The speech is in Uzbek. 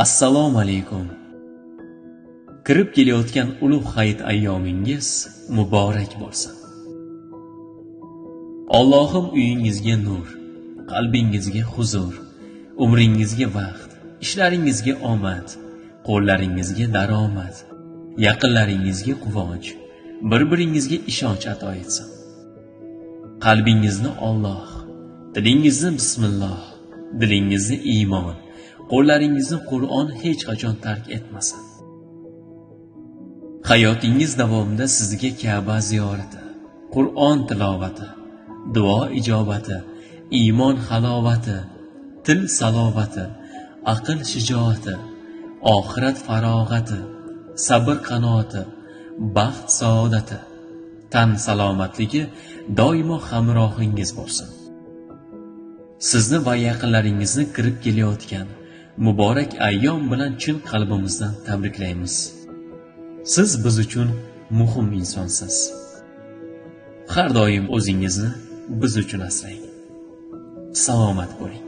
Assalomu alaykum. Kirib kelayotgan ulug' hayit ayyomingiz muborak bo'lsin. Allohim uyingizga nur, qalbingizga huzur, umringizga vaqt, ishlaringizga omad, qo'llaringizga daromad, yaqinlaringizga quvonch, bir-biringizga ishonch ato etsin. Qalbingizni Alloh, tilingizni bismillah, dilingizni iymon, qo'llaringizni Qur'on hech qachon tark etmasin. Hayotingiz davomida sizga Ka'ba ziyorati, Qur'on tilovati, duo ijobati, iymon halovati, til salovati, aql shijoati, oxirat farog'ati, sabr qanoati, baxt saodati, tan salomatligi doimo hamrohingiz bo'lsin. Sizni va yaqinlaringizni kirib kelayotgan muborak ayyom bilan chin qalbimizdan tabriklaymiz. Siz biz uchun muhim insonsiz. Har doim o'zingizni biz uchun asrang. Salomat bo'ling.